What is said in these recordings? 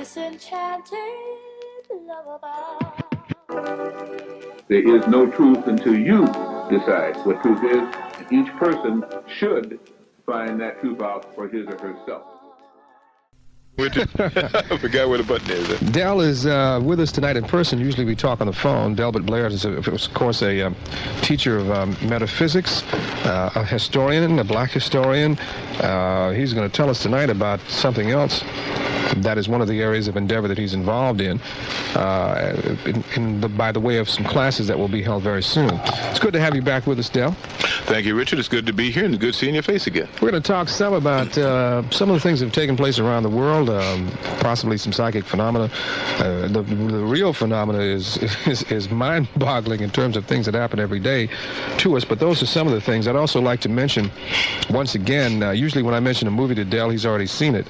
disenchanted lullaby. There is no truth until you decide what truth is. Each person should find that truth out for his or herself. I forgot where the button is. Del is with us tonight in person. Usually we talk on the phone. Delbert Blair is, of course, a teacher of metaphysics, a historian, a black historian. He's going to tell us tonight about something else that is one of the areas of endeavor that he's involved in, by the way of some classes that will be held very soon. It's good to have you back with us, Del. Thank you, Richard. It's good to be here, and it's good seeing your face again. We're going to talk some about some of the things that have taken place around the world, possibly some psychic phenomena. The real phenomena is mind-boggling in terms of things that happen every day to us, but those are some of the things. I'd also like to mention, once again, usually when I mention a movie to Del, he's already seen it.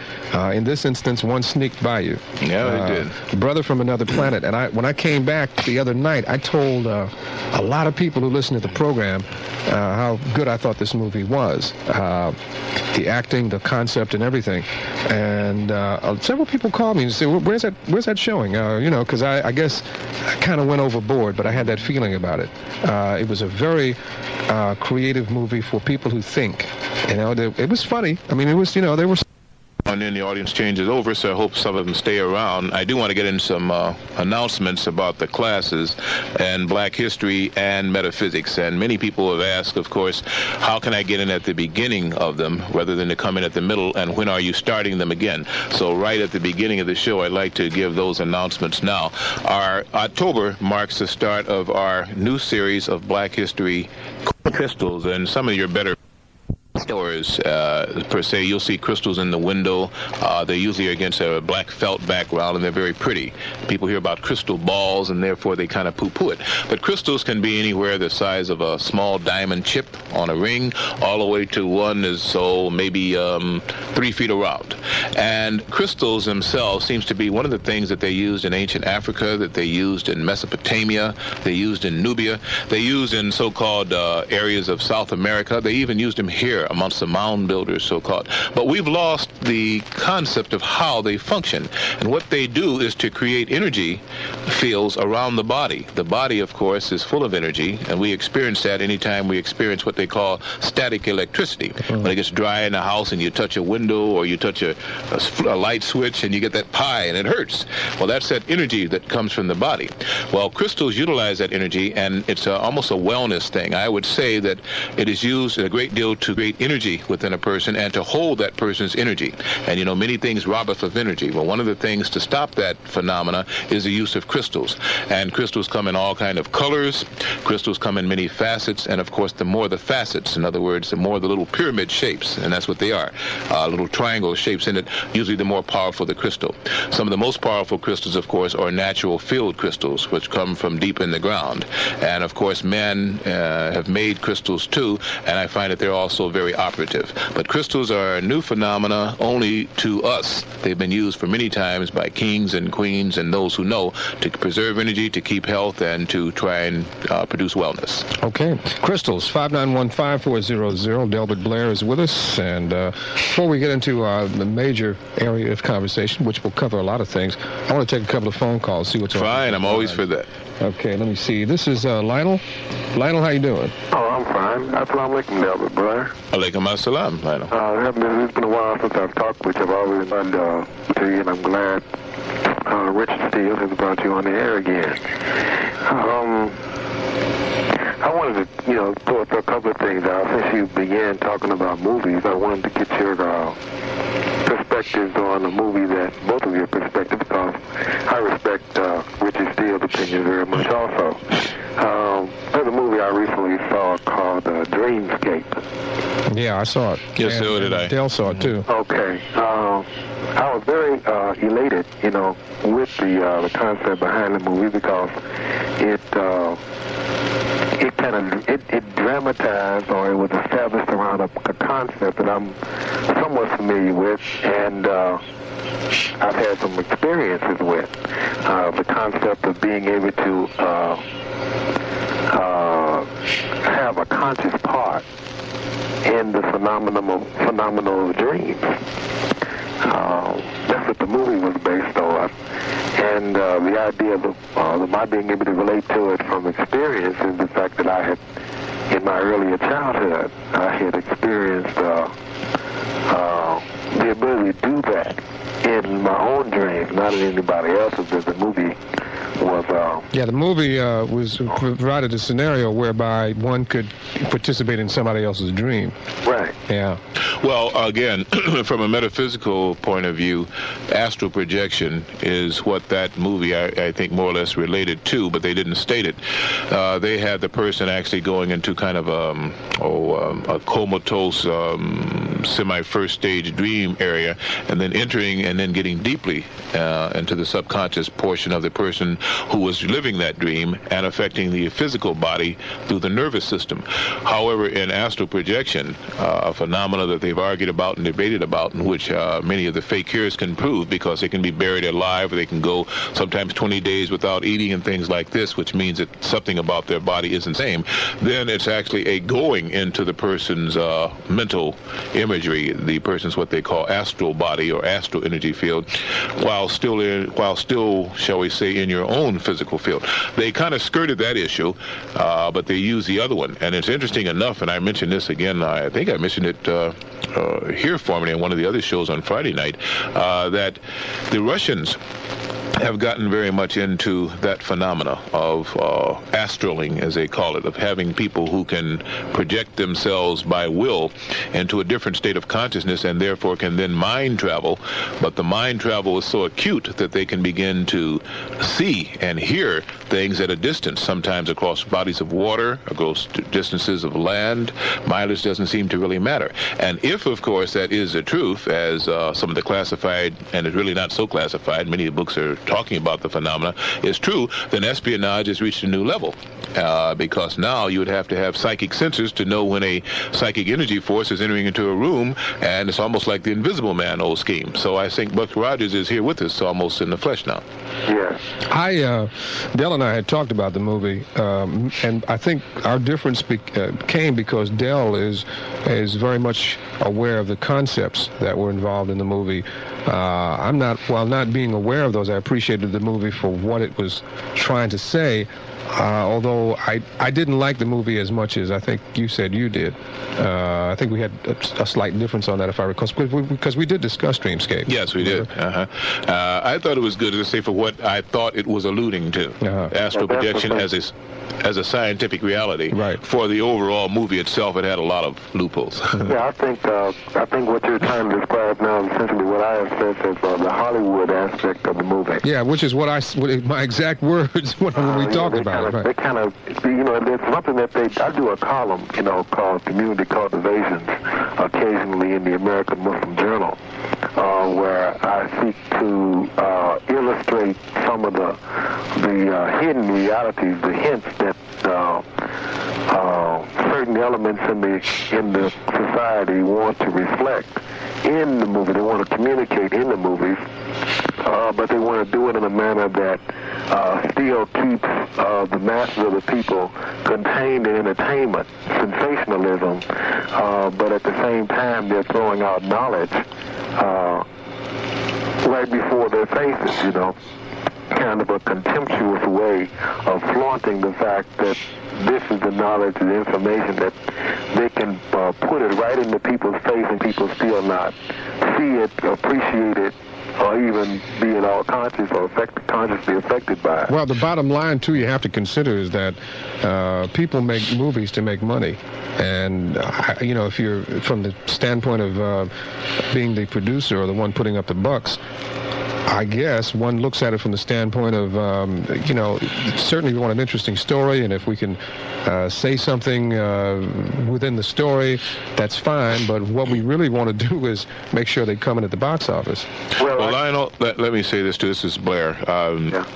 In this instance, one sneaked by you. Yeah, it did. Brother from Another Planet. And when I came back the other night, I told a lot of people who listen to the program how good I thought this movie was. The acting, the concept, and everything. And several people called me and said, where's that showing? Because I guess I kind of went overboard, but I had that feeling about it. It was a very creative movie for people who think. It was funny. I mean, it was, they were... And then the audience changes over, so I hope some of them stay around. I do want to get in some announcements about the classes and black history and metaphysics. And many people have asked, of course, how can I get in at the beginning of them rather than to come in at the middle, and when are you starting them again? So right at the beginning of the show, I'd like to give those announcements now. Our October marks the start of our new series of black history crystals, and some of your better stores per se, you'll see crystals in the window. They're usually against a black felt background, and they're very pretty. People hear about crystal balls, and therefore they kind of poo-poo it. But crystals can be anywhere the size of a small diamond chip on a ring, all the way to one is maybe 3 feet around. And crystals themselves seems to be one of the things that they used in ancient Africa, that they used in Mesopotamia, they used in Nubia, they used in so-called areas of South America. They even used them here amongst the mound builders, so-called. But we've lost the concept of how they function. And what they do is to create energy fields around the body. The body, of course, is full of energy, and we experience that anytime we experience what they call static electricity. When it gets dry in the house and you touch a window or you touch a light switch and you get that pie and it hurts. Well, that's that energy that comes from the body. Well, crystals utilize that energy, and it's almost a wellness thing. I would say that it is used a great deal to create energy within a person and to hold that person's energy. And many things rob us of energy. Well, one of the things to stop that phenomena is the use of crystals. And crystals come in all kind of colors. Crystals come in many facets, and of course, the more the facets, in other words, the more the little pyramid shapes, and that's what they are, little triangle shapes in it, usually the more powerful the crystal. Some of the most powerful crystals, of course, are natural field crystals, which come from deep in the ground. And of course, men have made crystals too, and I find that they're also very operative. But crystals are a new phenomena only to us. They've been used for many times by kings and queens and those who know to preserve energy, to keep health, and to try and produce wellness. Okay. Crystals, 591-5400. Delbert Blair is with us. And before we get into the major area of conversation, which will cover a lot of things, I want to take a couple of phone calls, see what's on. Fine, I'm always for that. Okay, let me see. This is Lionel. Lionel, how you doing? Oh, I'm fine. Assalamu alaikum, Delbert Blair. Alaikum assalam, Lionel. It's been a while since I've talked with you. I've always loved to you, and I'm glad Richard Steele has brought you on the air again. I wanted to, throw a couple of things out. Since you began talking about movies, I wanted to get your perspectives on a movie that, both of your perspectives, because I respect Richard Steele's opinion very much also. There's a movie I recently saw called Dreamscape. Yeah, I saw it. Yes, so did I. Dale saw it too. Okay. I was very elated, with the concept behind the movie, because it dramatized, or it was established around a concept that I'm somewhat familiar with, and I've had some experiences with the concept of being able to have a conscious part in the phenomenal dreams. That's what the movie was based on. And the idea of my being able to relate to it from experience is the fact that I had, in my earlier childhood, I had experienced the ability to do that in my own dreams, not in anybody else's, as the movie was. The movie was provided a scenario whereby one could participate in somebody else's dream. Right. Yeah. Well, again, from a metaphysical point of view, astral projection is what that movie, I think, more or less related to, but they didn't state it. They had the person actually going into kind of a comatose, semi-first stage dream area, and then entering and then getting deeply into the subconscious portion of the person who was living that dream and affecting the physical body through the nervous system. However, in astral projection, a phenomena that they've argued about and debated about, in which many of the fakirs can prove, because they can be buried alive, or they can go sometimes 20 days without eating and things like this, which means that something about their body isn't the same, then it's actually a going into the person's mental imagery, the person's what they call astral body or astral energy field, while still, shall we say, in your own physical field. They kind of skirted that issue, but they use the other one. And it's interesting enough, and I mentioned this again, I think I mentioned it here formerly on one of the other shows on Friday night, that the Russians have gotten very much into that phenomena of astraling, as they call it, of having people who can project themselves by will into a different state of consciousness and therefore can then mind travel. But the mind travel is so acute that they can begin to see and hear things at a distance, sometimes across bodies of water, across distances of land. Mileage doesn't seem to really matter. And if, of course, that is the truth, as some of the classified, and it's really not so classified, many of the books are talking about the phenomena, is true, then espionage has reached a new level. Because now you would have to have psychic sensors to know when a psychic energy force is entering into a room, and it's almost like the Invisible Man old scheme. So I think Buck Rogers is here with us almost in the flesh now. Yes. Del and I had talked about the movie, and I think our difference came because Del is very much aware of the concepts that were involved in the movie. I'm not, while not being aware of those, I appreciated the movie for what it was trying to say. Although I didn't like the movie as much as I think you said you did. I think we had a slight difference on that, if I recall, because we did discuss Dreamscape. Yes, we did. I thought it was good, to say, for what I thought it was alluding to. Astral projection as a scientific reality. Right. For the overall movie itself, it had a lot of loopholes. Yeah, I think what you're trying to describe now is essentially what I have said as the Hollywood aspect of the movie. Yeah, which is what my exact words when we talked about it. Right. They kind of, there's something that I do a column, called Community Cultivations, occasionally in the American Muslim Journal, where I seek to illustrate some of the hidden realities, the hints that certain elements in the society want to reflect in the movie. They want to communicate in the movies, but they want to do it in a manner that still keeps the masses of the people contained in entertainment, sensationalism, but at the same time they're throwing out knowledge right before their faces, kind of a contemptuous way of flaunting the fact that this is the knowledge, the information that they can put it right into people's face and people still not see it, appreciate it, or even be at all conscious or consciously affected by it. Well, the bottom line, too, you have to consider is that people make movies to make money. And, if you're from the standpoint of being the producer or the one putting up the bucks, I guess one looks at it from the standpoint of, certainly we want an interesting story, and if we can say something within the story, that's fine, but what we really want to do is make sure they come in at the box office. Well, Lionel, let me say this too. This is Blair.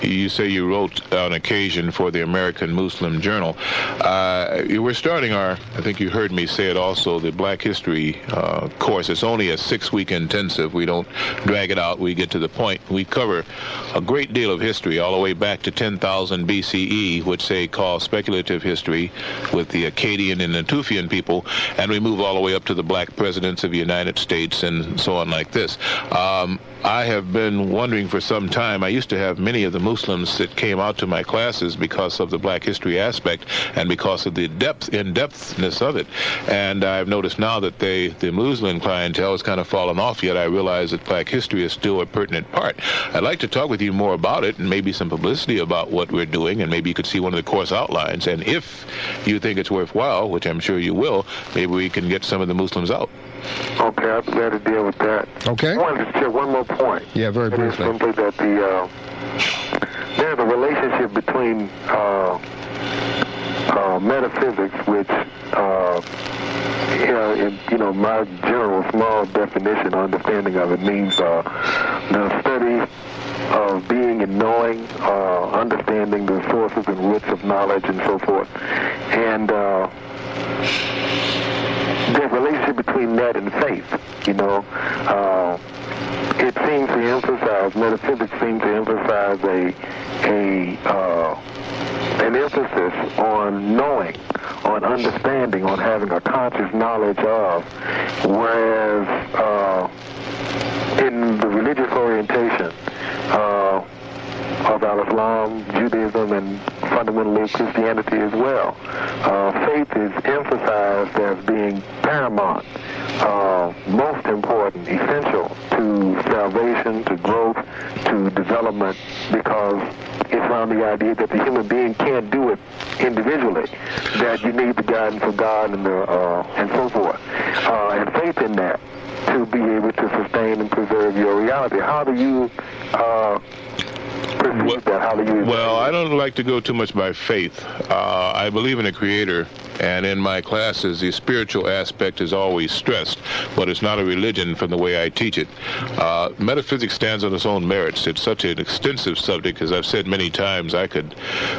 You say you wrote on occasion for the American Muslim Journal. We're starting I think you heard me say it also, the Black History course. It's only a 6-week intensive. We don't drag it out. We get to the point. point. We cover a great deal of history all the way back to 10,000 BCE, which they call speculative history, with the Akkadian and Natufian people, and we move all the way up to the black presidents of the United States and so on like this. I have been wondering for some time. I used to have many of the Muslims that came out to my classes because of the black history aspect and because of the in-depthness of it. And I've noticed now that the Muslim clientele has kind of fallen off, yet I realize that black history is still a pertinent part. I'd like to talk with you more about it and maybe some publicity about what we're doing, and maybe you could see one of the course outlines. And if you think it's worthwhile, which I'm sure you will, maybe we can get some of the Muslims out. Okay, I'd be glad to deal with that. Okay. I wanted to share one more point. Yeah, very briefly. It is simply that there's a relationship between metaphysics, which, my general small definition, understanding of it means the study of being and knowing, understanding the sources and roots of knowledge and so forth. And there's a relationship between that and faith, it seems to emphasize, metaphysics seems to emphasize an emphasis on knowing, on understanding, on having a conscious knowledge of, whereas in the religious orientation of Islam, Judaism, and fundamentally Christianity as well, faith is emphasized as being paramount, most important, essential to salvation, to growth, to development, because it's around the idea that the human being can't do it individually, that you need the guidance of God and so forth, and faith in that to be able to sustain and preserve your reality. How do you perceive that? How do you? Well, I don't like to go too much by faith. I believe in a creator, and in my classes, the spiritual aspect is always stressed, but it's not a religion from the way I teach it. Metaphysics stands on its own merits. It's such an extensive subject, as I've said many times, I could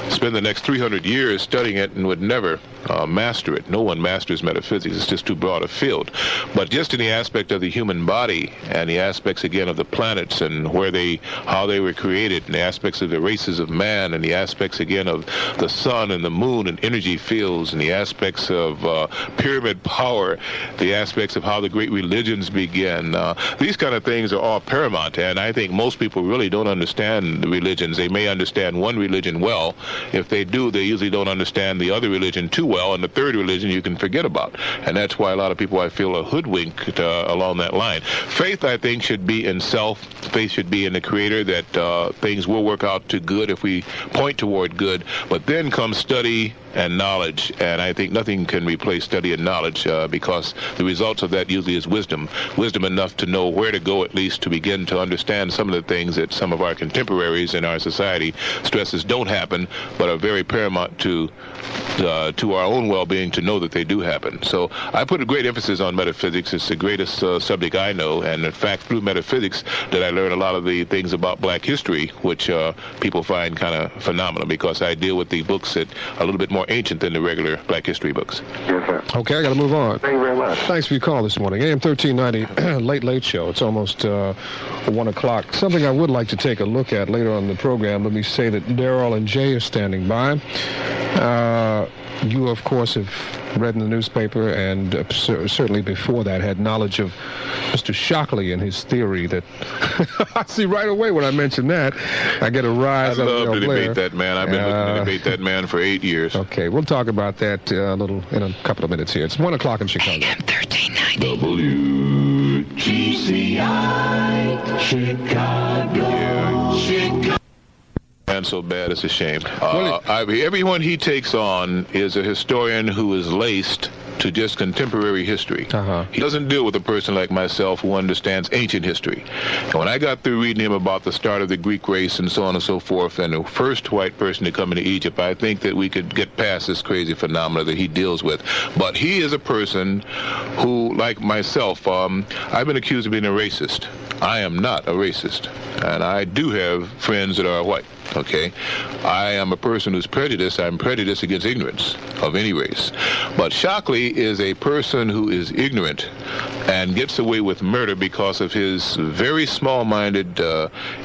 spend the next 300 years studying it and would never master it. No one masters metaphysics. It's just too broad a field. But just in the aspect of the human body and the aspects, again, of the planets and how they were created, and the aspects of the races of man, and the aspects, again, of the sun and the moon and energy fields, and the aspects of pyramid power, the aspects of how the great religions began. These kind of things are all paramount, and I think most people really don't understand the religions. They may understand one religion well. If they do, they usually don't understand the other religion too well, and the third religion you can forget about. And that's why a lot of people, I feel, are hoodwinked along that line. Faith, I think, should be in self. Faith should be in the Creator, that things will work out to good if we point toward good. But then comes study and knowledge, and I think nothing can replace study and knowledge, because the results of that usually is wisdom enough to know where to go, at least to begin to understand some of the things that some of our contemporaries in our society stresses don't happen, but are very paramount to our own well-being to know that they do happen. So I put a great emphasis on metaphysics. It's the greatest subject I know, and in fact through metaphysics that I learned a lot of the things about black history, which people find kind of phenomenal, because I deal with the books that are a little bit more ancient than the regular black history books. Yes, sir. Okay, I got to move on. Thank you very much. Thanks for your call this morning. AM 1390, Late Show. It's almost 1 o'clock. Something I would like to take a look at later on in the program. Let me say that Daryl and Jay are standing by. You, of course, have read in the newspaper, and certainly before that had knowledge of Mr. Shockley and his theory that I see right away when I mention that, I get a rise. I love to debate that man. I've been looking to debate that man for 8 years. Okay, we'll talk about that in a couple of minutes here. It's 1 o'clock in Chicago. AM 1390. WGCI Chicago. Chicago. And so bad, it's a shame. Everyone he takes on is a historian who is laced to just contemporary history. He doesn't deal with a person like myself who understands ancient history. And when I got through reading him about the start of the Greek race and so on and so forth, and the first white person to come into Egypt, I think that we could get past this crazy phenomena that he deals with. But he is a person who, like myself, I've been accused of being a racist. I am not a racist, and I do have friends that are white. Okay, I am a person who's prejudiced. I'm prejudiced against ignorance of any race. But Shockley is a person who is ignorant and gets away with murder because of his very small-minded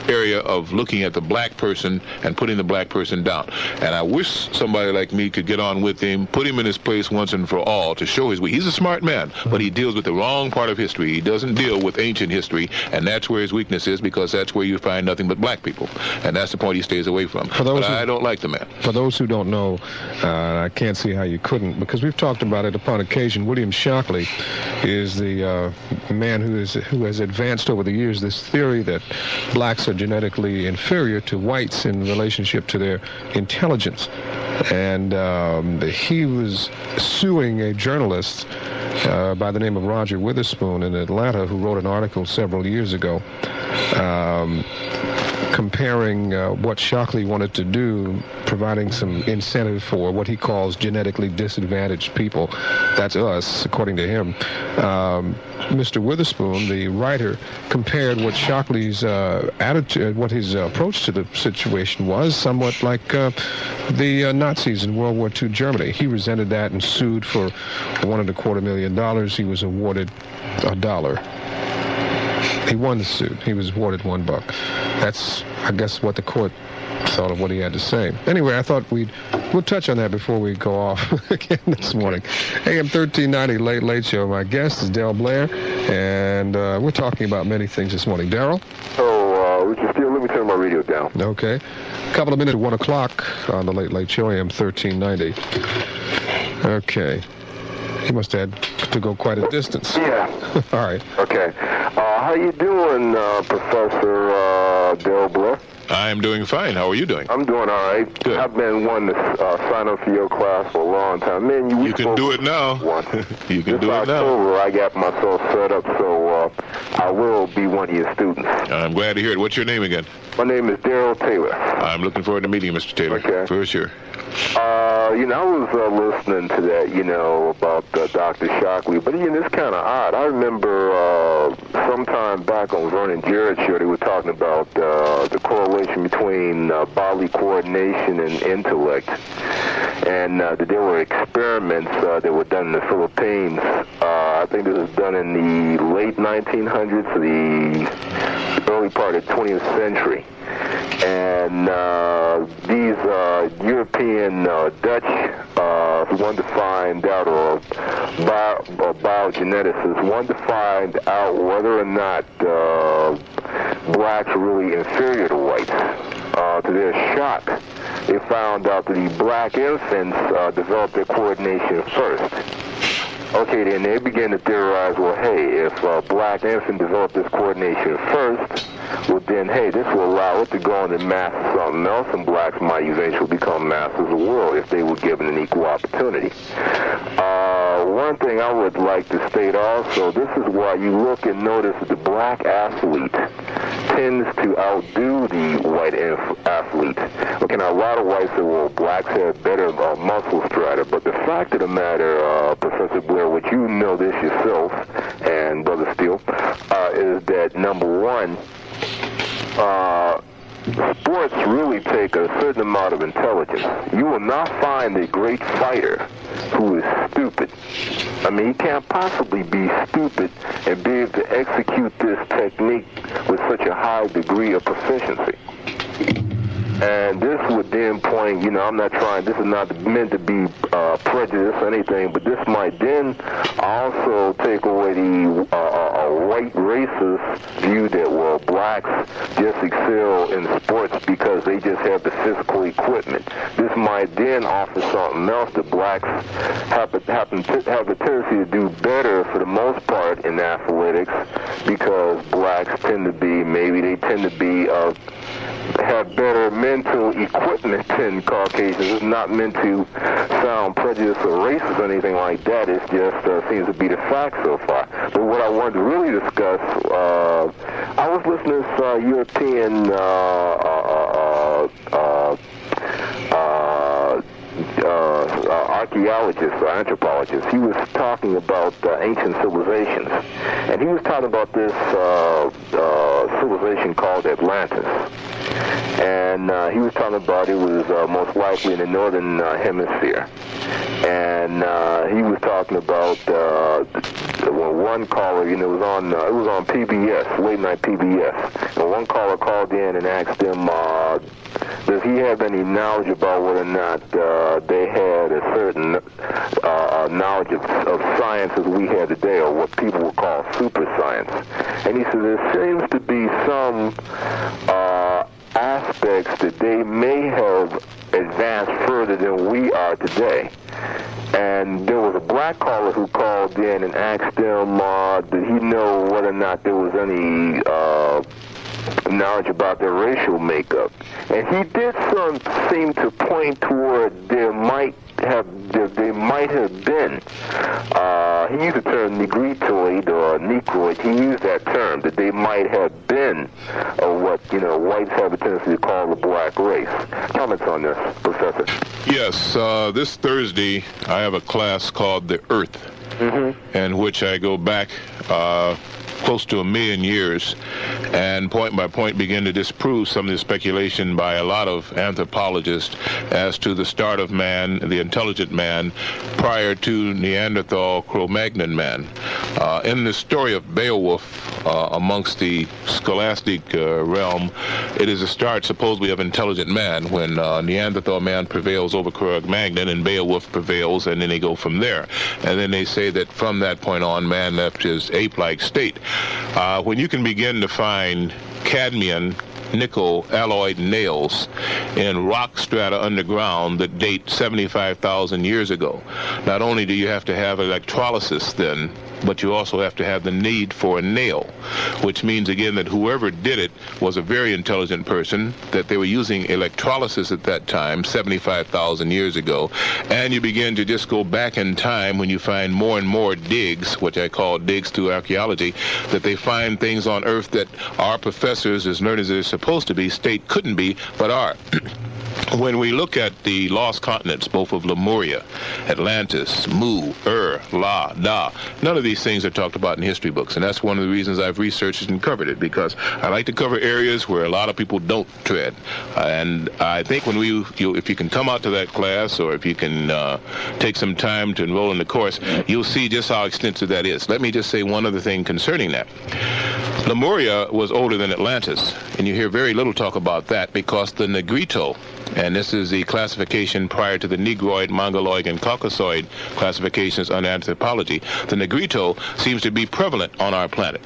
area of looking at the black person and putting the black person down. And I wish somebody like me could get on with him, put him in his place once and for all to show his way. He's a smart man, but he deals with the wrong part of history. He doesn't deal with ancient history, and that's where his weakness is, because that's where you find nothing but black people. And that's the point he stays away from. But I don't like the man. For those who don't know, I can't see how you couldn't, because we've talked about it upon occasion. William Shockley is the man who has advanced over the years this theory that blacks are genetically inferior to whites in relationship to their intelligence. And he was suing a journalist by the name of Roger Witherspoon in Atlanta, who wrote an article several years ago comparing what Shockley wanted to do, providing some incentive for what he calls genetically disadvantaged people. That's us, according to him. Mr. Witherspoon, the writer, compared what Shockley's attitude, what his approach to the situation was, somewhat like the Nazis in World War II Germany. He resented that and sued for $1.25 million. He was awarded $1. He won the suit. He was awarded $1. That's, I guess, what the court thought of what he had to say. Anyway, I thought we'll touch on that before we go off again this morning. AM 1390 Late Show. My guest is Del Blair, and we're talking about many things this morning. Daryl? Richard Steele, let me turn my radio down. Okay. A couple of minutes to 1 o'clock on the Late Show, AM 1390. Okay. He must have had to go quite a distance. Yeah. All right. Okay. How you doing, Professor Del Blair? I'm doing fine. How are you doing? I'm doing all right. Good. I've been wanting to sign up for your class for a long time. Man, you can do it now. You can do it now. October, I got myself set up, so I will be one of your students. I'm glad to hear it. What's your name again? My name is Daryl Taylor. I'm looking forward to meeting you, Mr. Taylor. Okay. For sure. I was listening to that, about Dr. Shockley, but, it's kind of odd. I remember sometime back on Vernon Jarrett's show, they were talking about the correlation between bodily coordination and intellect, and that there were experiments that were done in the Philippines. I think this was done in the late 1900s to the early part of the 20th century. And these European Dutch wanted to find out, or biogeneticists wanted to find out whether or not blacks are really inferior to whites. To their shock, they found out that the black infants developed their coordination first. Okay, then they began to theorize, well, hey, if a black infant developed this coordination first, well, then, hey, this will allow it to go on and master something else, and blacks might eventually become masters of the world if they were given an equal opportunity. One thing I would like to state also, this is why you look and notice that the black athlete tends to outdo the white athlete. Okay, now a lot of whites say, well, blacks have better muscle strata, but the fact of the matter, Professor Blair, which you know this yourself, and Brother Steele, is that, number one, sports really take a certain amount of intelligence. You will not find a great fighter who is stupid. I mean, he can't possibly be stupid and be able to execute this technique with such a high degree of proficiency. And this would then point, I'm not trying, this is not meant to be prejudice or anything, but this might then also take away the white racist view that, well, blacks just excel in sports because they just have the physical equipment. This might then offer something else that blacks have a tendency to do better for the most part in athletics, because blacks tend to be, have better mental equipment than Caucasians. It's not meant to sound prejudiced or racist or anything like that. It just seems to be the fact so far. But what I wanted to really discuss, I was listening to some European archaeologist or anthropologist. He was talking about ancient civilizations, and he was talking about this civilization called Atlantis. And and he was talking about it was most likely in the northern hemisphere. And he was talking about one caller, it was on PBS, late night PBS. And one caller called in and asked him, does he have any knowledge about whether or not they had a certain knowledge of science as we have today, or what people would call super science? And he said there seems to be some aspects that they may have advanced further than we are today. And there was a black caller who called in and asked him, did he know whether or not there was any knowledge about their racial makeup. And he did seem to point toward there might have been. He used the term negritoid or negroid. He used that term, that they might have been what whites have a tendency to call the black race. Comments on this, Professor? Yes, this Thursday I have a class called The Earth, in which I go back close to 1 million years, and point by point begin to disprove some of the speculation by a lot of anthropologists as to the start of man, the intelligent man, prior to Neanderthal, Cro-Magnon man. In the story of Beowulf, amongst the scholastic realm, it is a start supposedly of intelligent man, when Neanderthal man prevails over Cro-Magnon and Beowulf prevails, and then they go from there. And then they say that from that point on, man left his ape-like state. When you can begin to find cadmium, nickel alloyed nails in rock strata underground that date 75,000 years ago, not only do you have to have electrolysis then, but you also have to have the need for a nail, which means again that whoever did it was a very intelligent person, that they were using electrolysis at that time 75,000 years ago. And you begin to just go back in time when you find more and more digs, which I call digs through archaeology, that they find things on Earth that our professors, as learned as they're supposed to be, state couldn't be, but are. When we look at the lost continents, both of Lemuria, Atlantis, Mu, La, Da, none of these things are talked about in history books, and that's one of the reasons I've researched and covered it, because I like to cover areas where a lot of people don't tread. And I think when if you can come out to that class, or if you can take some time to enroll in the course, you'll see just how extensive that is. Let me just say one other thing concerning that. Lemuria was older than Atlantis, and you hear very little talk about that because the Negrito, and this is the classification prior to the Negroid, Mongoloid, and Caucasoid classifications on anthropology, the Negrito seems to be prevalent on our planet.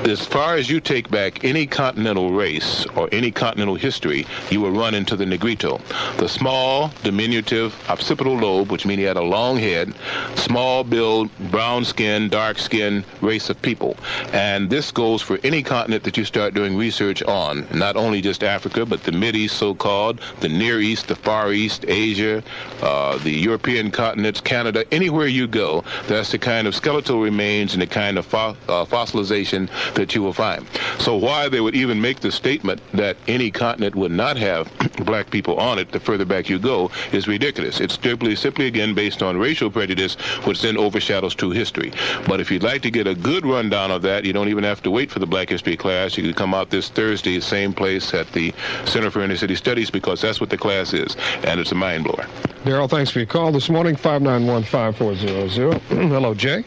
As far as you take back any continental race or any continental history, you will run into the Negrito. The small, diminutive, occipital lobe, which means he had a long head, small build, brown skin, dark skin race of people. And this goes for any continent that you start doing research on, not only just Africa, but the Mideast so-called, the Near East, the Far East, Asia, the European continents, Canada, anywhere you go, that's the kind of skeletal remains and the kind of fossilization that you will find. So why they would even make the statement that any continent would not have black people on it the further back you go is ridiculous. It's simply again based on racial prejudice, which then overshadows true history. But if you'd like to get a good rundown of that, you don't even have to wait for the Black History class. You can come out this Thursday, same place at the Center for Inner City Studies, because that's what the class is, and it's a mind blower. Daryl, thanks for your call this morning, 591-5400. Hello, Jay.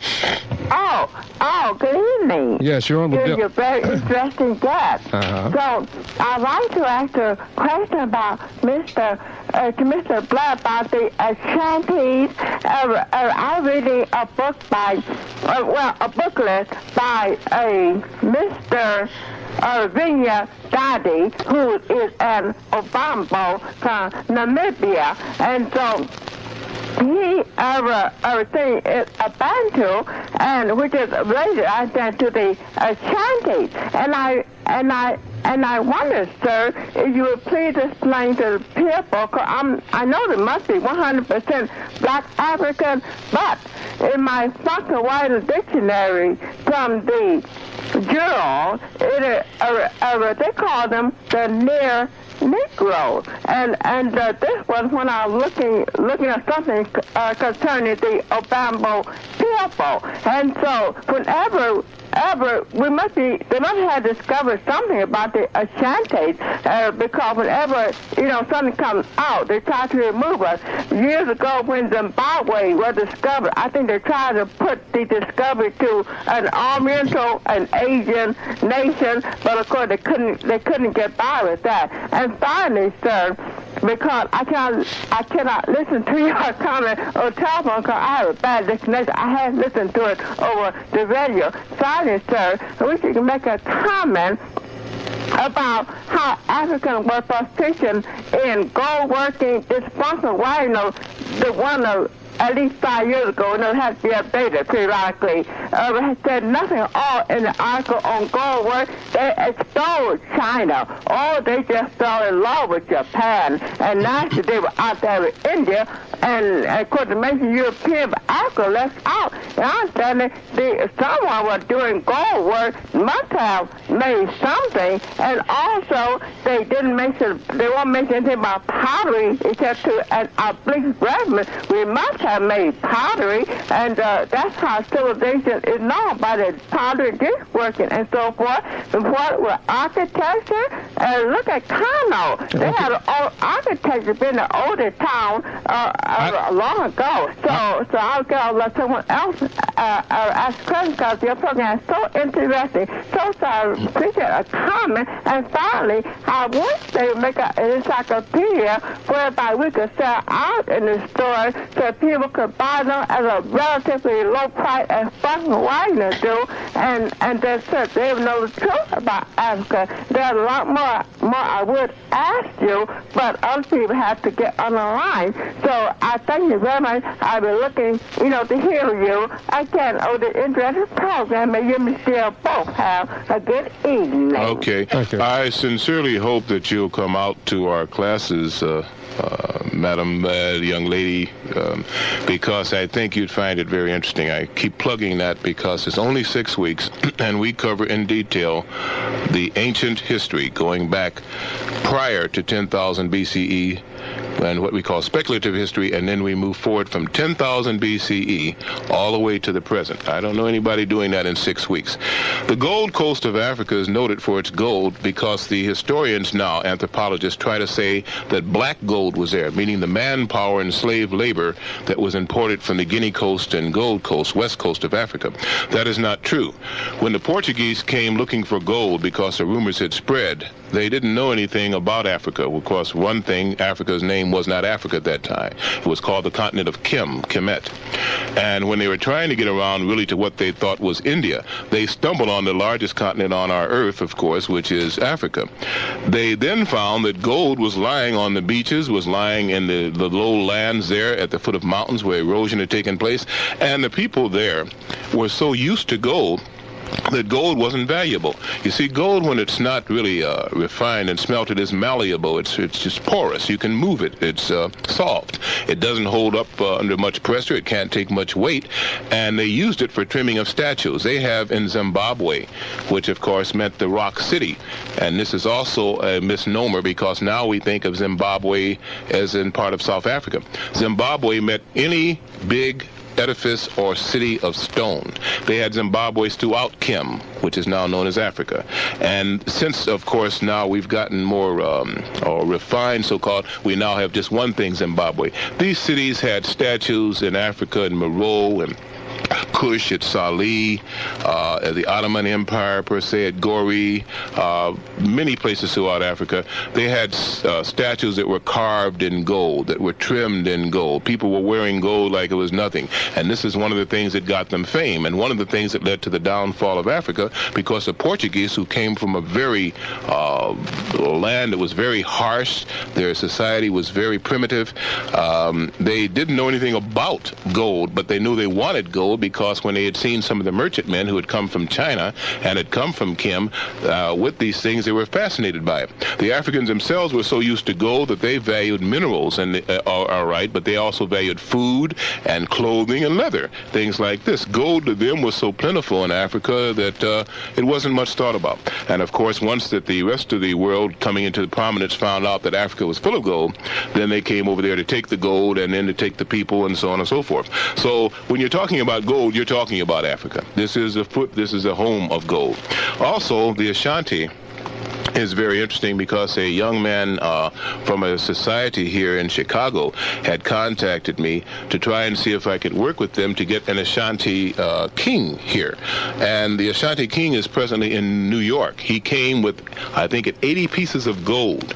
Oh, good evening. Yes, you're on the You're very interesting guest. So, I'd like to ask a question about Mr. Blair about the Ashantis. I'm reading a book a booklet by a Mr. Vinya Dadi, who is an Obambo from Namibia, and so he everything is a Bantu, and which is related to the Ashantis, and I wonder, sir, if you would please explain to the people. I know there must be 100% Black African, but in my Foster Wider dictionary from the Journal, they call them the near Negro, and this was when I was looking at something concerning the Obambo people, and so whenever they must have discovered something about the Ashantis, because whenever, something comes out, they try to remove us. Years ago when Zimbabwe was discovered, I think they tried to put the discovery to an Oriental, an Asian nation, but of course they couldn't get by with that. And finally, sir, because I cannot listen to your comment on telephone because I have a bad disconnection. I have listened to it over the radio. Finally, sir, I wish you could make a comment about how Africans were proficient in gold working, dysfunctional. Why, the one of at least 5 years ago, and it has to be updated periodically, said nothing at all in the article on gold work. They extolled China. Oh, they just fell in love with Japan. And naturally, they were out there with India, and of course, the major European, but Africa left out. And I understand that someone was doing gold work, must have made something, and also they won't mention anything about pottery, except to an oblique reference. We must have made pottery, and that's how civilization is known, by the pottery, dish working, and so forth. And what with architecture, look at Kano. They had architecture been the oldest town long ago. So I'll let someone else ask questions because your program is so interesting. So I appreciate a comment. And finally, I wish they would make an encyclopedia whereby we could sell out in the store so people could buy them at a relatively low price as fucking whiteness do, and that's it. They know the truth about Africa. There's a lot more I would ask you, but other people have to get on the line. So I thank you very much. I've been looking, to hear you again on the interesting program, and you and Michelle both have a good evening. Okay. I sincerely hope that you'll come out to our classes, Madam, young lady, because I think you'd find it very interesting. I keep plugging that because it's only 6 weeks, and we cover in detail the ancient history going back prior to 10,000 BCE, and what we call speculative history, and then we move forward from 10,000 BCE all the way to the present. I don't know anybody doing that in 6 weeks. The Gold Coast of Africa is noted for its gold because the historians now, anthropologists, try to say that black gold was there, meaning the manpower and slave labor that was imported from the Guinea Coast and Gold Coast, west coast of Africa. That is not true. When the Portuguese came looking for gold because the rumors had spread, they didn't know anything about Africa. Of course, one thing, Africa's name was not Africa at that time. It was called the continent of Kemet. And when they were trying to get around really to what they thought was India, they stumbled on the largest continent on our earth, of course, which is Africa. They then found that gold was lying on the beaches, was lying in the low lands there at the foot of mountains where erosion had taken place, and the people there were so used to gold that gold wasn't valuable. You see, gold, when it's not really refined and smelted, is malleable. It's just porous. You can move it. It's soft. It doesn't hold up under much pressure. It can't take much weight. And they used it for trimming of statues. They have in Zimbabwe, which of course meant the rock city. And this is also a misnomer because now we think of Zimbabwe as in part of South Africa. Zimbabwe meant any big edifice or city of stone. They had Zimbabwe's throughout Kim, which is now known as Africa. And since, of course, now we've gotten more or refined, so-called, we now have just one thing, Zimbabwe. These cities had statues in Africa and Meroe and Kush at Salih, the Ottoman Empire per se at Gori, many places throughout Africa. They had statues that were carved in gold, that were trimmed in gold. People were wearing gold like it was nothing. And this is one of the things that got them fame, and one of the things that led to the downfall of Africa, because the Portuguese, who came from a very land that was very harsh, their society was very primitive. They didn't know anything about gold, but they knew they wanted gold because when they had seen some of the merchantmen who had come from China and had come from Kim with these things, they were fascinated by it. The Africans themselves were so used to gold that they valued minerals, and all right, but they also valued food and clothing and leather, things like this. Gold to them was so plentiful in Africa that it wasn't much thought about. And of course, once that the rest of the world coming into prominence found out that Africa was full of gold, then they came over there to take the gold and then to take the people and so on and so forth. So when you're talking about about gold, you're talking about Africa. This is a home of gold. Also, the Ashanti is very interesting because a young man from a society here in Chicago had contacted me to try and see if I could work with them to get an Ashanti king here. And the Ashanti king is presently in New York. He came with, I think, 80 pieces of gold.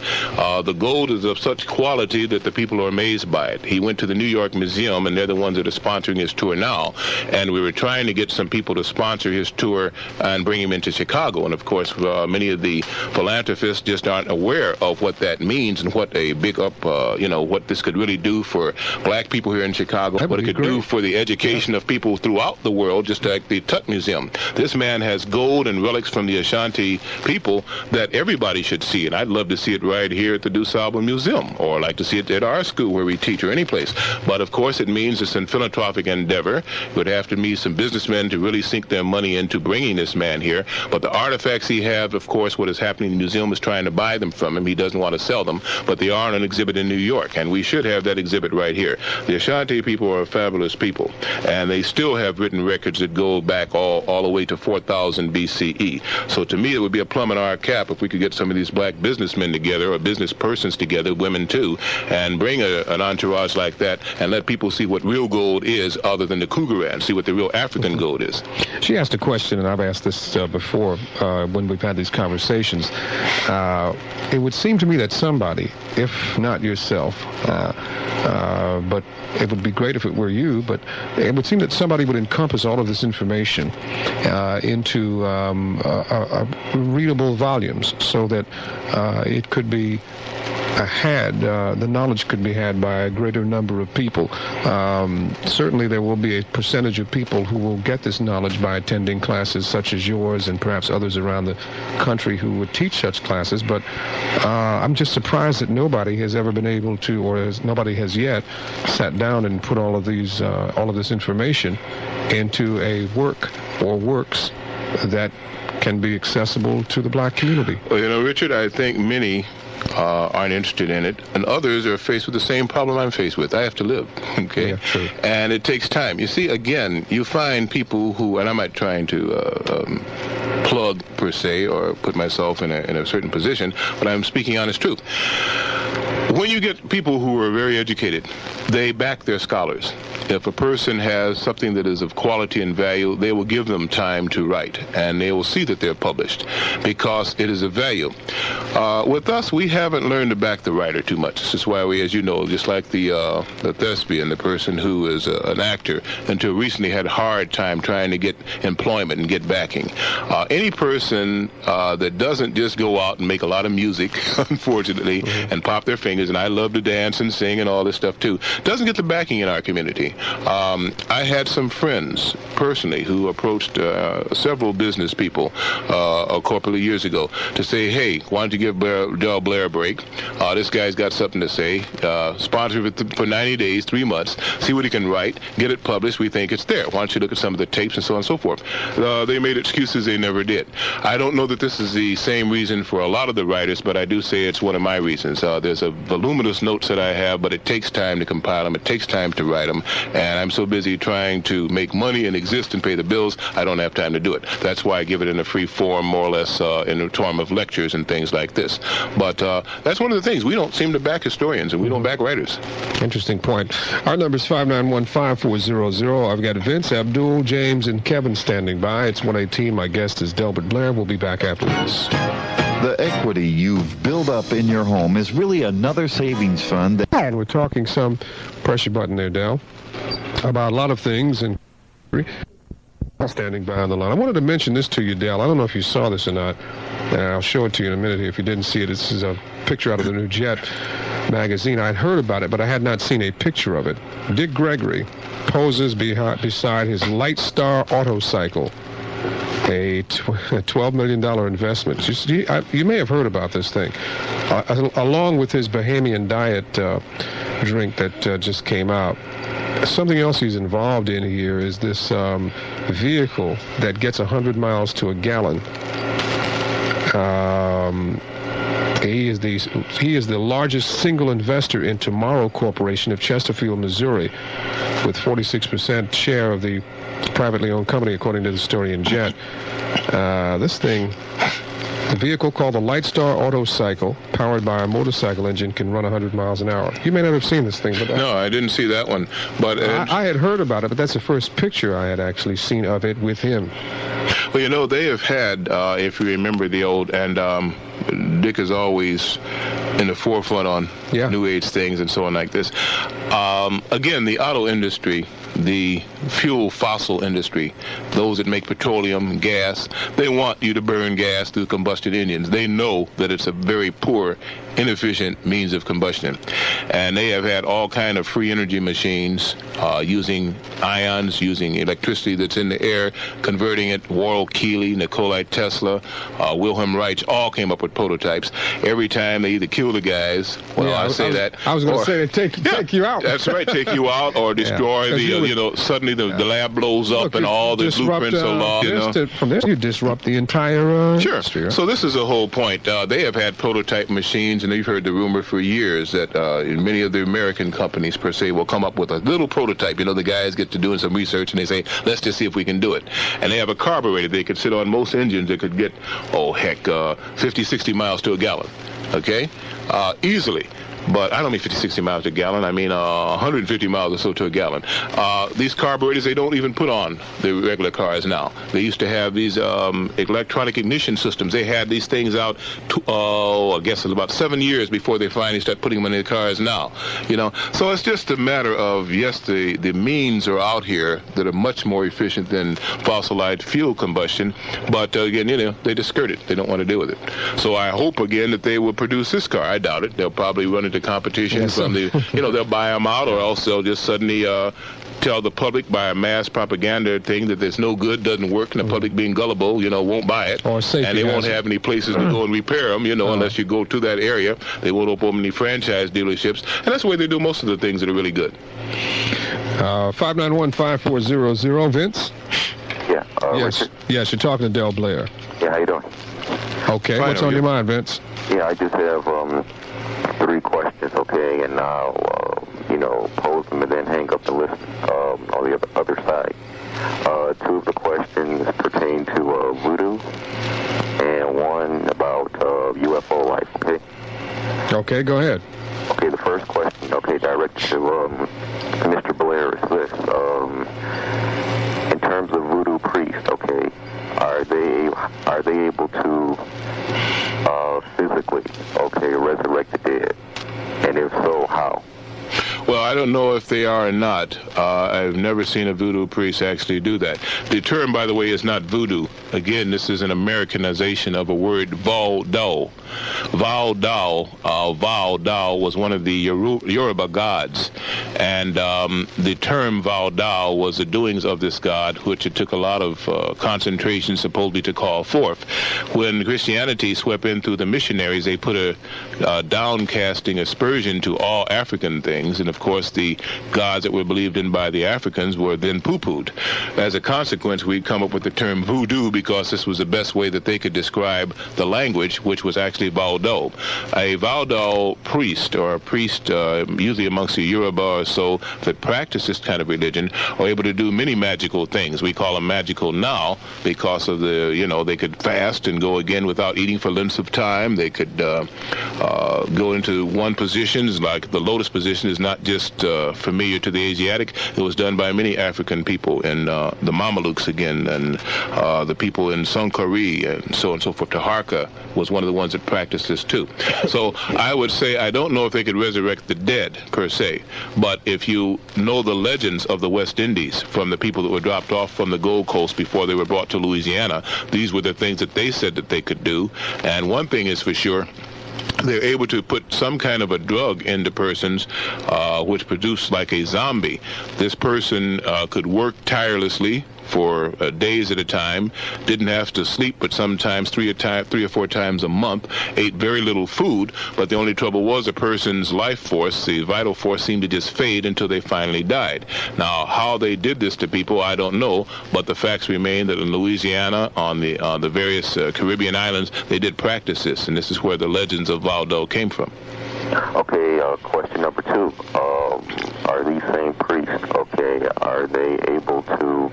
The gold is of such quality that the people are amazed by it. He went to the New York Museum, and they're the ones that are sponsoring his tour now. And we were trying to get some people to sponsor his tour and bring him into Chicago. And, of course, many of the philanthropists just aren't aware of what that means and what a big up, what this could really do for black people here in Chicago, what it could do for the education of people throughout the world, just like the Tut Museum. This man has gold and relics from the Ashanti people that everybody should see, and I'd love to see it right here at the DuSable Museum, or I'd like to see it at our school where we teach, or any place. But, of course, it means it's a philanthropic endeavor. It would have to meet some businessmen to really sink their money into bringing this man here. But the artifacts he has, of course, what is happening in the museum is trying to buy them from him. He doesn't want to sell them, but they are on an exhibit in New York, and we should have that exhibit right here. The Ashanti people are fabulous people, and they still have written records that go back all the way to 4000 BCE. So to me, it would be a plum in our cap if we could get some of these black businessmen together, or business persons together, women too, and bring an entourage like that and let people see what real gold is other than the Krugerrand, see what the real African gold is. She asked a question, and I've asked this before when we've had these conversations. It would seem to me that somebody, if not yourself, but it would be great if it were you, but it would seem that somebody would encompass all of this information into readable volumes so that it could be the knowledge could be had by a greater number of people. Certainly there will be a percentage of people who will get this knowledge by attending classes such as yours and perhaps others around the country who would teach such classes, but I'm just surprised that nobody has ever been able to, or nobody has yet sat down and put all of this information into a work or works that can be accessible to the black community. Well, Richard, I think many aren't interested in it, and others are faced with the same problem I'm faced with. I have to live, okay? Yeah, true. And it takes time. You see, again, you find people who, and I'm not trying to plug per se or put myself in a certain position, but I'm speaking honest truth. When you get people who are very educated, they back their scholars. If a person has something that is of quality and value, they will give them time to write, and they will see that they're published because it is of value. With us, we haven't learned to back the writer too much. This is why we, as you know, just like the thespian, the person who is an actor, until recently had a hard time trying to get employment and get backing. Any person that doesn't just go out and make a lot of music, unfortunately, and pop their fingers, and I love to dance and sing and all this stuff too, doesn't get the backing in our community. I had some friends personally who approached several business people a couple of years ago to say, hey, why don't you give Delbert Blair a break? This guy's got something to say. Sponsor it for 90 days, 3 months, see what he can write, get it published. We think it's there. Why don't you look at some of the tapes and so on and so forth? They made excuses they never did. I don't know that this is the same reason for a lot of the writers, but I do say it's one of my reasons. There's a voluminous notes that I have, but it takes time to compile them. It takes time to write them. And I'm so busy trying to make money and exist and pay the bills, I don't have time to do it. That's why I give it in a free form, more or less, in the form of lectures and things like this. But that's one of the things. We don't seem to back historians, and we don't back writers. Interesting point. Our number is 591-5400. I've got Vince, Abdul, James, and Kevin standing by. It's 118. My guest is Delbert Blair. We'll be back after this. The equity you've built up in your home is really another savings fund. And we're talking some, press your button there, Del, about a lot of things, and standing by on the line. I wanted to mention this to you, Del. I don't know if you saw this or not. I'll show it to you in a minute here if you didn't see it. This is a picture out of the New Jet magazine. I'd heard about it, but I had not seen a picture of it. Dick Gregory poses beside his Light Star Autocycle, a $12 million investment. You may have heard about this thing. Along with his Bahamian Diet drink that just came out. Something else he's involved in here is this vehicle that gets 100 miles to a gallon. He is the largest single investor in Tomorrow Corporation of Chesterfield, Missouri, with 46% share of the privately owned company, according to the historian Jet. This thing, the vehicle called the Lightstar Autocycle, powered by a motorcycle engine, can run 100 miles an hour. You may not have seen this thing, but no, I didn't see that one. But I had heard about it, but that's the first picture I had actually seen of it with him. Well, you know, they have had, if you remember the old, and Dick is always in the forefront on New Age things and so on like this. Again, the auto industry, the fuel fossil industry, those that make petroleum, gas, they want you to burn gas through combustion engines. They know that it's a very poor, inefficient means of combustion. And they have had all kind of free energy machines using ions, using electricity that's in the air, converting it. Warren Keeley, Nikola Tesla, Wilhelm Reich all came up with prototypes. Every time they either kill the guys, I was going to say they take you out. That's right, take you out or destroy suddenly the lab blows up and all the blueprints are lost. From there, you disrupt the entire industry. Right? So this is the whole point. They have had prototype machines, and you've heard the rumor for years that many of the American companies, per se, will come up with a little prototype. You know, the guys get to doing some research, and they say, let's just see if we can do it. And they have a carburetor they could sit on most engines that could get, 50, 60 miles to a gallon, okay? Easily. But I don't mean 50, 60 miles to a gallon. I mean 150 miles or so to a gallon. These carburetors, they don't even put on the regular cars now. They used to have these electronic ignition systems. They had these things out, I guess it was about 7 years before they finally start putting them in the cars now. You know, so it's just a matter of, yes, the means are out here that are much more efficient than fossilized fuel combustion. But again, they just skirt it. They don't want to deal with it. So I hope again that they will produce this car. I doubt it. They'll probably run into competition from the, they'll buy them out, or else they'll just suddenly tell the public by a mass propaganda thing that there's no good, doesn't work, and the public being gullible, won't buy it. Or and they won't have any places to go and repair them, unless you go to that area. They won't open any franchise dealerships. And that's the way they do most of the things that are really good. 591-5400, Vince? Yeah. Yes, you're talking to Del Blair. Yeah, how you doing? Okay, what's on your mind, Vince? Yeah, I just have 3 questions, okay, and I'll, pose them and then hang up and listen on the other side. 2 of the questions pertain to voodoo, and 1 about UFO life, okay? Okay, go ahead. Okay, the first question, directed to Mr. Blair is this. In terms of voodoo priests, okay, are they able to physically, resurrect the dead? And if so, how? Well, I don't know if they are or not. I've never seen a voodoo priest actually do that. The term, by the way, is not voodoo. Again, this is an Americanization of a word, Vaudou. Vaudou was one of the Yoruba gods. And the term Vaudou was the doings of this god, which it took a lot of concentration supposedly to call forth. When Christianity swept in through the missionaries, they put a downcasting aspersion to all African things. And of course, the gods that were believed in by the Africans were then poo-pooed. As a consequence, we'd come up with the term voodoo because this was the best way that they could describe the language, which was actually Vaudou. A Vaudou priest, or a priest usually amongst the Yoruba or so that practice this kind of religion, are able to do many magical things. We call them magical now because of the, they could fast and go again without eating for lengths of time. They could go into one position, like the lotus position is not just familiar to the Asiatic. It was done by many African people, and the Mamelukes again, and the people in Sonkari, and so on and so forth. Taharka was one of the ones that practiced this too. So I would say I don't know if they could resurrect the dead, per se, but if you know the legends of the West Indies, from the people that were dropped off from the Gold Coast before they were brought to Louisiana, these were the things that they said that they could do. And one thing is for sure, they're able to put some kind of a drug into persons which produce like a zombie. This person could work tirelessly for days at a time, didn't have to sleep but sometimes 3 or 4 times a month, ate very little food, but the only trouble was a person's life force, the vital force, seemed to just fade until they finally died. Now, how they did this to people, I don't know, but the facts remain that in Louisiana, on the various Caribbean islands, they did practice this, and this is where the legends of Valdo came from. Okay, question number 2. Are these same priests, okay, are they able to,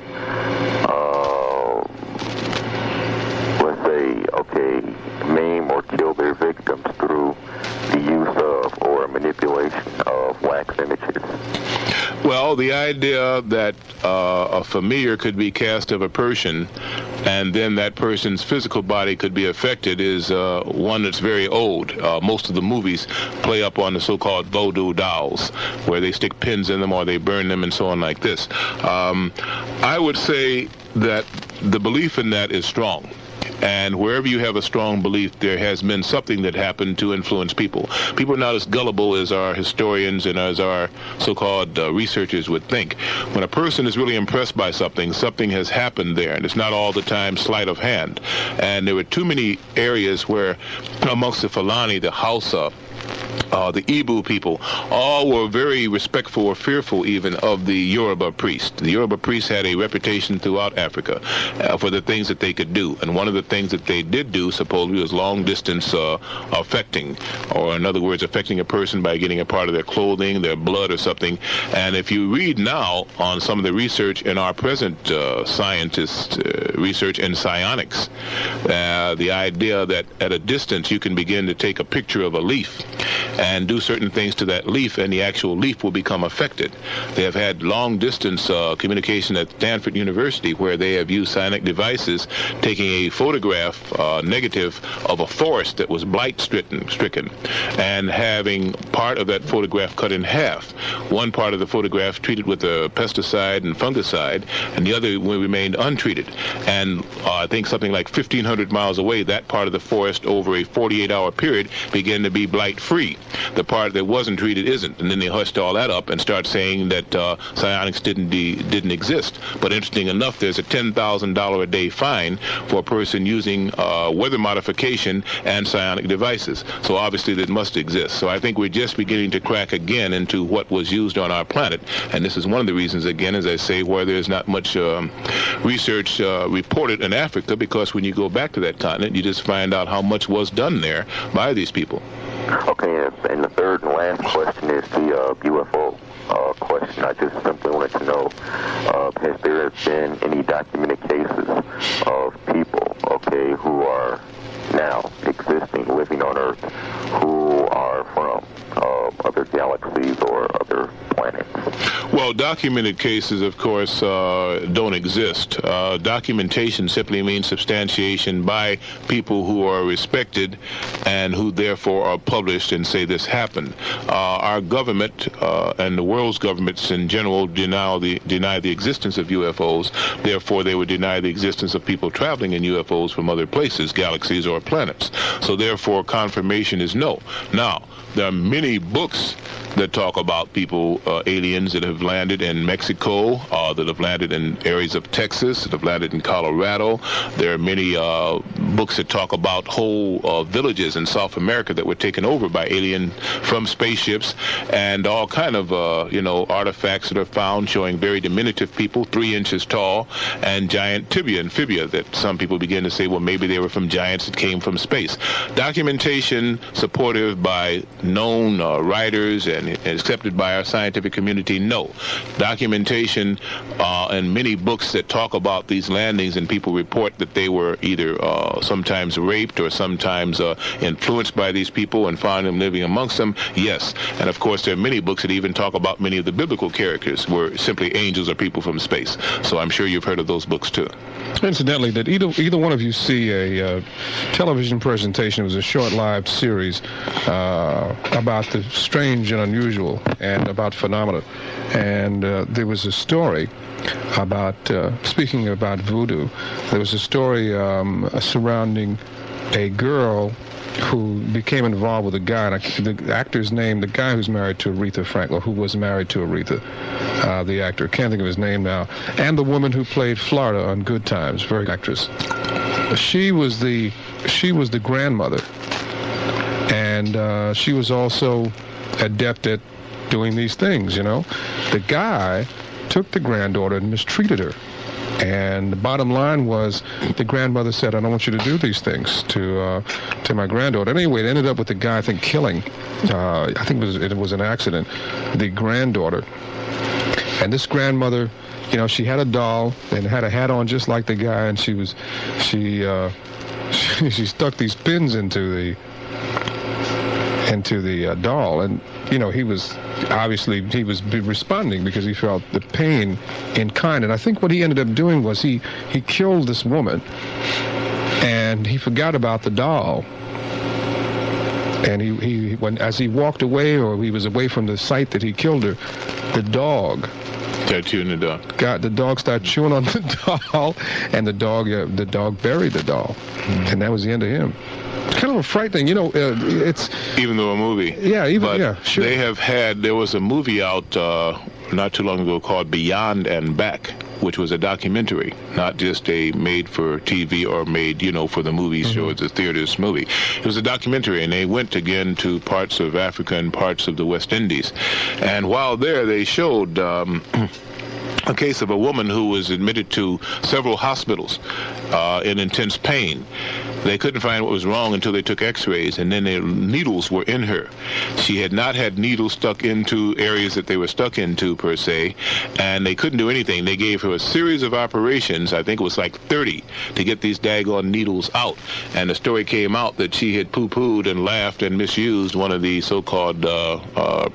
let's say, okay, maim or kill their victims through the use of or manipulation of wax images? Well, the idea that a familiar could be cast of a person and then that person's physical body could be affected is one that's very old. Most of the movies play up on the so-called voodoo dolls, where they stick pins in them or they burn them and so on like this. I would say that the belief in that is strong. And wherever you have a strong belief, there has been something that happened to influence people. People are not as gullible as our historians and as our so-called researchers would think. When a person is really impressed by something, something has happened there, and it's not all the time sleight of hand. And there were too many areas where, amongst the Fulani, the Hausa, the Igbo people, all were very respectful or fearful even of the Yoruba priest. The Yoruba priest had a reputation throughout Africa for the things that they could do. And one of the things that they did do, supposedly, was long-distance affecting, or in other words, affecting a person by getting a part of their clothing, their blood or something. And if you read now on some of the research in our present scientist research in psionics, the idea that at a distance you can begin to take a picture of a leaf and do certain things to that leaf, and the actual leaf will become affected. They have had long-distance communication at Stanford University, where they have used psionic devices, taking a photograph, negative, of a forest that was blight-stricken, and having part of that photograph cut in half. One part of the photograph treated with a pesticide and fungicide, and the other remained untreated. And I think something like 1,500 miles away, that part of the forest, over a 48-hour period, began to be blight-free. The part that wasn't treated isn't. And then they hushed all that up and start saying that psionics didn't exist. But interesting enough, there's a $10,000 a day fine for a person using weather modification and psionic devices. So obviously that must exist. So I think we're just beginning to crack again into what was used on our planet. And this is one of the reasons, again, as I say, where there's not much research reported in Africa, because when you go back to that continent, you just find out how much was done there by these people. Okay, and the third and last question is the UFO question. I just simply wanted to know, has there been any documented cases of people, okay, who are now existing, living on Earth, who are from other galaxies or other planets? Well, documented cases, of course, don't exist. Documentation simply means substantiation by people who are respected and who therefore are published and say this happened. Our government and the world's governments in general deny the existence of UFOs. Therefore, they would deny the existence of people traveling in UFOs from other places, galaxies, or planets. So therefore, confirmation is no. Now, there are many books that talk about people, aliens that have landed in Mexico, that have landed in areas of Texas, that have landed in Colorado. There are many books that talk about whole villages in South America that were taken over by alien from spaceships, and all kind of artifacts that are found showing very diminutive people, 3 inches tall, and giant tibia and fibia that some people begin to say, well, maybe they were from giants that came from space. Documentation supportive by known writers and accepted by our scientific community, no. Documentation and many books that talk about these landings, and people report that they were either sometimes raped or sometimes influenced by these people and found them living amongst them, yes. And of course, there are many books that even talk about many of the biblical characters were simply angels or people from space. So I'm sure you've heard of those books too. Incidentally, did either one of you see a television presentation? It was a short-lived series about the strange and unusual and about phenomena. And there was a story about, speaking about voodoo, there was a story surrounding a girl who became involved with a guy, and the actor's name, the guy who's married to Aretha Franklin, who was married to Aretha, the actor, can't think of his name now, and the woman who played Florida on Good Times, very good actress. She was the grandmother, and she was also adept at doing these things, you know. The guy took the granddaughter and mistreated her. And the bottom line was, the grandmother said, "I don't want you to do these things to my granddaughter." Anyway, it ended up with the guy, I think, killing. I think it was an accident. The granddaughter, and this grandmother, you know, she had a doll and had a hat on just like the guy, and she stuck these pins into the doll, and you know, he was responding because he felt the pain in kind. And I think what he ended up doing was he killed this woman, and he forgot about the doll. And as he walked away, or he was away from the site that he killed her, the dog started chewing the dog. The dog started chewing on the doll, and the dog buried the doll, and that was the end of him. It's kind of a frightening, you know. It's even though a movie. Yeah, sure. They have had. There was a movie out not too long ago called Beyond and Back, which was a documentary, not just a made-for-TV or made, you know, for the movie show, it's a theater's movie. It was a documentary, and they went again to parts of Africa and parts of the West Indies. And while there, they showed a case of a woman who was admitted to several hospitals in intense pain. They couldn't find what was wrong until they took x-rays, and then the needles were in her. She had not had needles stuck into areas that they were stuck into, per se, and they couldn't do anything. They gave her a series of operations, I think it was like 30, to get these daggone needles out. And the story came out that she had poo-pooed and laughed and misused one of the so-called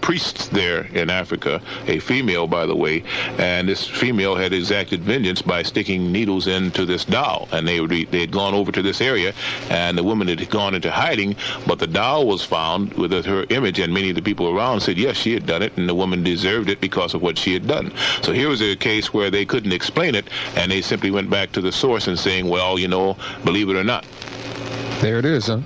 priests there in Africa, a female, by the way, and this female had exacted vengeance by sticking needles into this doll. And they had gone over to this area, and the woman had gone into hiding, but the doll was found with her image, and many of the people around said, yes, she had done it, and the woman deserved it because of what she had done. So here was a case where they couldn't explain it, and they simply went back to the source and saying, well, you know, believe it or not. There it is, huh?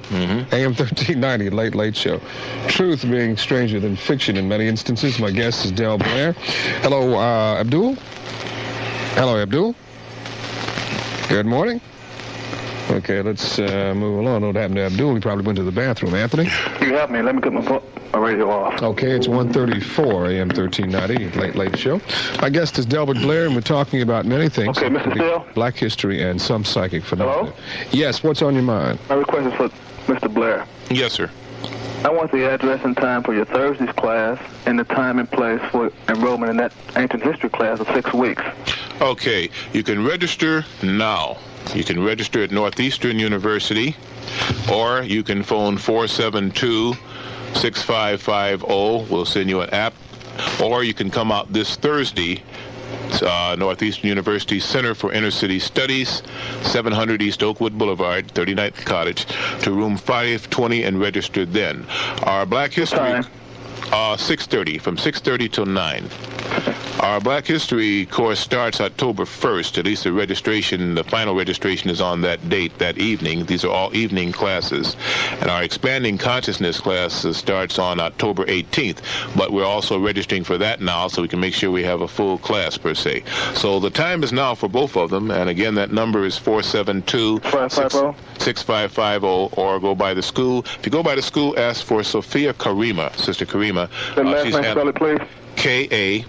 AM 1390, Late Show. Truth being stranger than fiction in many instances. My guest is Delbert Blair. Hello, Abdul. Hello, Abdul. Good morning. Okay, let's move along. What happened to Abdul? He probably went to the bathroom. Anthony? You have me. Let me get my radio off. Okay, it's 1:34 AM 1390, Late Show. My guest is Delbert Blair, and we're talking about many things. Okay, Mr. Steele? Black history and some psychic phenomena. Hello? Yes, what's on your mind? My request is for Mr. Blair. Yes, sir. I want the address and time for your Thursday's class and the time and place for enrollment in that ancient history class of 6 weeks. Okay, you can register now. You can register at Northeastern University, or you can phone 472-6550. We'll send you an app. Or you can come out this Thursday, Northeastern University Center for Inner City Studies, 700 East Oakwood Boulevard, 39th Cottage, to room 520 and register then. Our Black History... 6:30, from 6:30 till 9. Our Black History course starts October 1st. At least the final registration is on that date, that evening. These are all evening classes. And our Expanding Consciousness class starts on October 18th. But we're also registering for that now, so we can make sure we have a full class, per se. So the time is now for both of them. And again, that number is 472-6550, or go by the school. If you go by the school, ask for Sophia Karima, Sister Karima. The last name, spell it, please. Karema.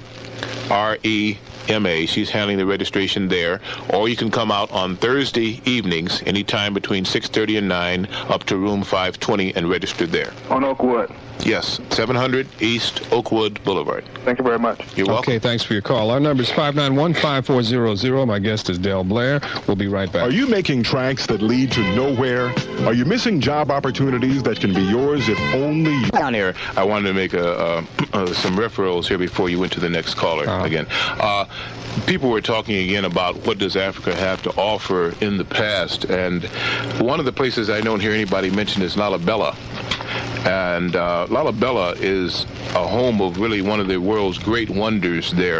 She's handling the registration there. Or you can come out on Thursday evenings, anytime between 6:30 and 9, up to room 520 and register there. On Oakwood? Yes, 700 East Oakwood Boulevard. Thank you very much. You're welcome. Okay, thanks for your call. Our number is 591-5400. My guest is Del Blair. We'll be right back. Are you making tracks that lead to nowhere? Are you missing job opportunities that can be yours if only you... Down here, I wanted to make some referrals here before you went to the next caller again. People were talking again about what does Africa have to offer in the past, and one of the places I don't hear anybody mention is Lalibela. And Lalibela is a home of really one of the world's great wonders there.